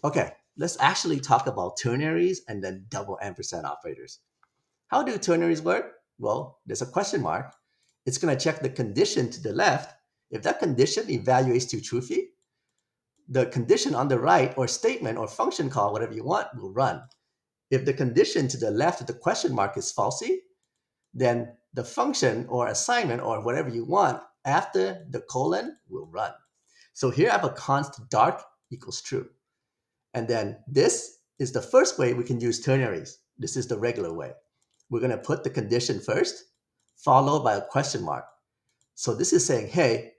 Okay, let's actually talk about ternaries and then double ampersand operators. How do ternaries work? Well, there's a question mark. It's going to check the condition to the left. If that condition evaluates to truthy, the condition on the right or statement or function call, whatever you want, will run. If the condition to the left of the question mark is falsy, then the function or assignment or whatever you want after the colon will run. So here I have a const dark equals true. And then this is the first way we can use ternaries. This is the regular way. We're going to put the condition first, followed by a question mark. So this is saying, hey,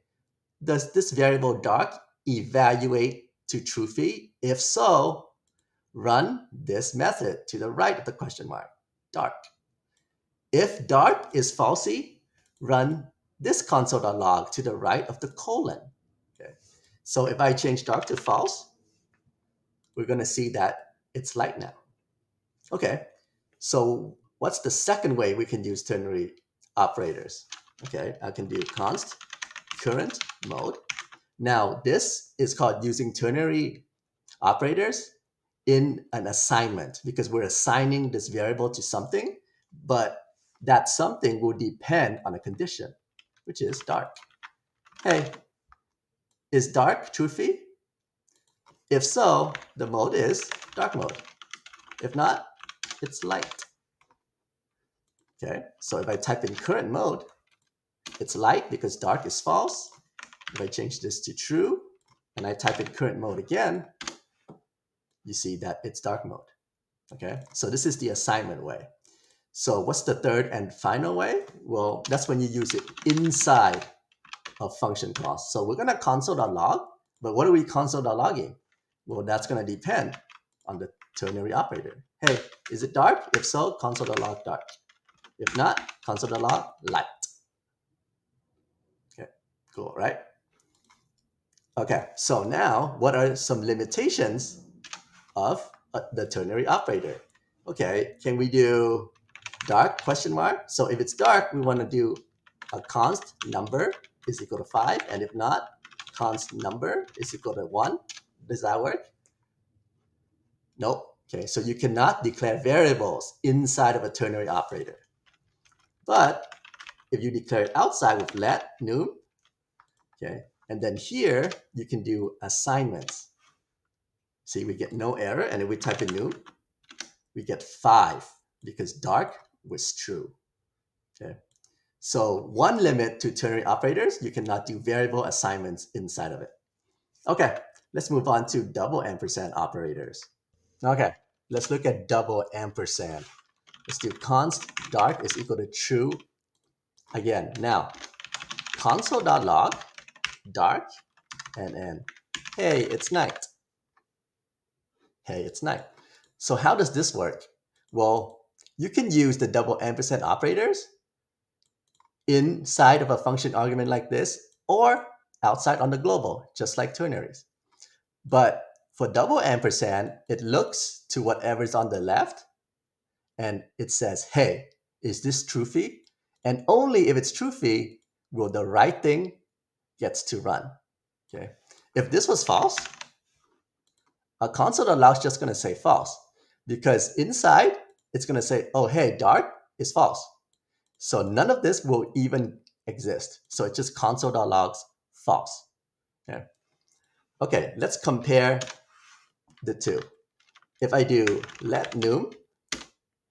does this variable dark evaluate to truthy? If so, run this method to the right of the question mark, dark. If dark is falsy, run this console.log to the right of the colon. Okay. So if I change dark to false, we're going to see that it's light now. Okay, so what's the second way we can use ternary operators? Okay, I can do const current mode. Now, this is called using ternary operators in an assignment because we're assigning this variable to something, but that something will depend on a condition, which is dark. Hey, is dark truthy? If so, the mode is dark mode. If not, it's light. Okay, so if I type in current mode, it's light because dark is false. If I change this to true and I type in current mode again, you see that it's dark mode. Okay, so this is the assignment way. So what's the third and final way? Well, that's when you use it inside of function calls. So we're going to console.log, but what are we console.logging? Well, that's going to depend on the ternary operator. Hey, is it dark? If so, console.log dark. If not, console.log light. Okay, cool, right? Okay, so now what are some limitations of the ternary operator? Okay, can we do dark question mark? So if it's dark, we want to do a const number is equal to 5, and if not, const number is equal to 1. Does that work? Nope. Okay, so you cannot declare variables inside of a ternary operator. But if you declare it outside with let num, okay, and then here you can do assignments. See, we get no error, and if we type in num, we get 5 because dark was true. Okay, so one limit to ternary operators, you cannot do variable assignments inside of it. Okay, let's move on to double ampersand operators. Okay, let's look at double ampersand. Let's do const dark is equal to true. Again, now console.log dark and then, hey, it's night. Hey, it's night. So how does this work? Well, you can use the double ampersand operators inside of a function argument like this or outside on the global, just like ternaries. But for double ampersand, it looks to whatever's on the left and it says, hey, is this truthy? And only if it's truthy will the right thing gets to run. Okay. If this was false, a console.log is just going to say false because inside it's going to say, oh, hey, dark is false. So none of this will even exist. So it's just console.logs false. Okay. Okay, let's compare the two. If I do let num,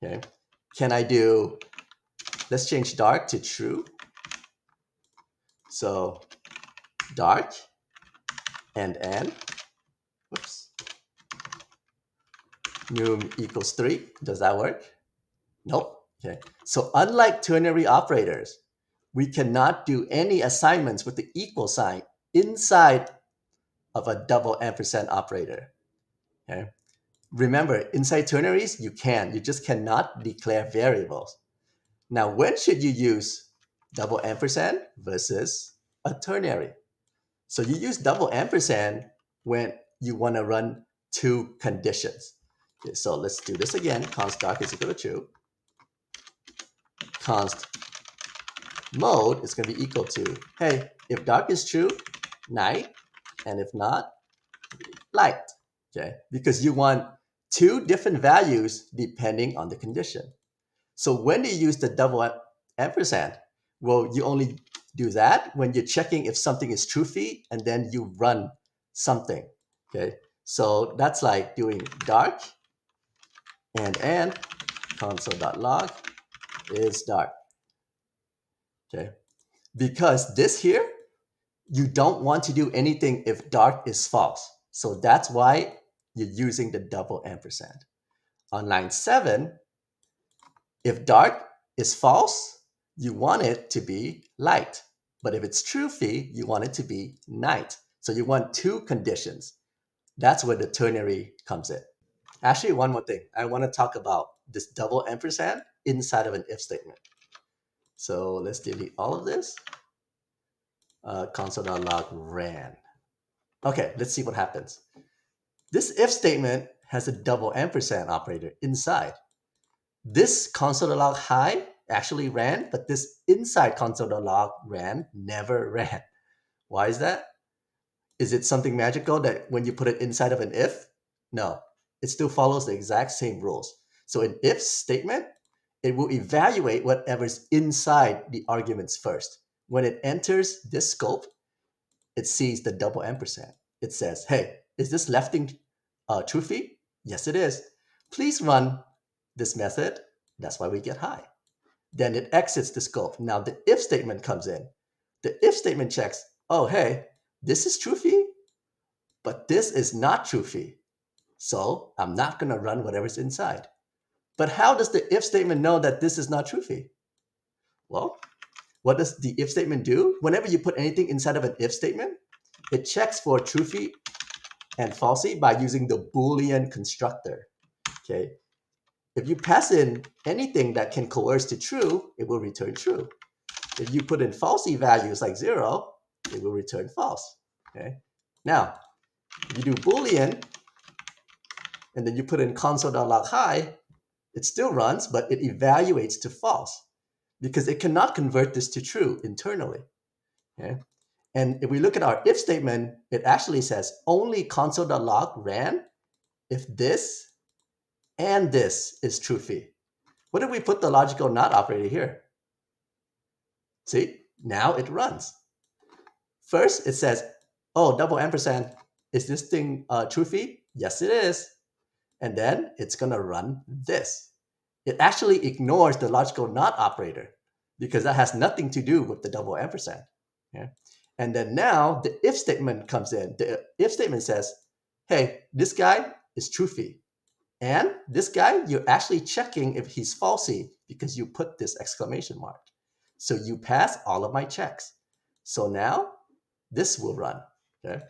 okay, can I do, let's change dark to true. So dark and n, whoops, num equals 3. Does that work? Nope. Okay. So unlike ternary operators, we cannot do any assignments with the equal sign inside of a double ampersand operator. Okay. Remember, inside ternaries, you can. You just cannot declare variables. Now, when should you use double ampersand versus a ternary? So you use double ampersand when you want to run two conditions. Okay, so let's do this again. Const dark is equal to true. Const mode is going to be equal to, hey, if dark is true, night, and if not, light. okay? Because you want two different values depending on the condition. So when you use the ampersand, well, you only do that when you're checking if something is truthy and then you run something, okay? So that's like doing dark and console.log is dark, okay? Because this here, you don't want to do anything if dark is false. So that's why you're using the double ampersand. On line 7, if dark is false, you want it to be light. But if it's truthy, you want it to be night. So you want two conditions. That's where the ternary comes in. Actually, one more thing. I want to talk about this double ampersand inside of an if statement. So let's delete all of this. Console.log ran. Okay, let's see what happens. This if statement has a double ampersand operator inside. This console.log high actually ran, but this inside console.log ran never ran. Why is that? Is it something magical that when you put it inside of an if? No, it still follows the exact same rules. So an if statement, it will evaluate whatever's inside the arguments first. When it enters this scope, it sees the double ampersand. It says, hey, is this lefting truthy? Yes, it is. Please run this method. That's why we get high. Then it exits the scope. Now the if statement comes in. The if statement checks, oh, hey, this is truthy, but this is not truthy. So I'm not going to run whatever's inside. But how does the if statement know that this is not truthy? Well, what does the if statement do? Whenever you put anything inside of an if statement, it checks for truthy and falsy by using the Boolean constructor. Okay. If you pass in anything that can coerce to true, it will return true. If you put in falsy values like 0, it will return false. Okay. Now, if you do Boolean, and then you put in console.log high, it still runs, but it evaluates to false because it cannot convert this to true internally. Okay. And if we look at our if statement, it actually says only console.log ran if this and this is truthy. What if we put the logical not operator here? See, now it runs. First, it says, oh, double ampersand, is this thing truthy? Yes, it is. And then it's going to run this. It actually ignores the logical not operator because that has nothing to do with the double ampersand. Okay? And then now the if statement comes in. The if statement says, hey, this guy is truthy. And this guy, you're actually checking if he's falsy because you put this exclamation mark. So you pass all of my checks. So now this will run. Okay.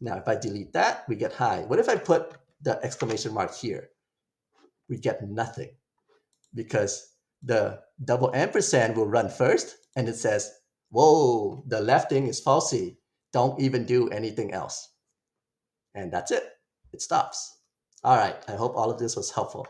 Now if I delete that, we get high. What if I put the exclamation mark here? We get nothing because the double ampersand will run first and it says, whoa, the left thing is falsy. Don't even do anything else. And that's it. It stops. All right. I hope all of this was helpful.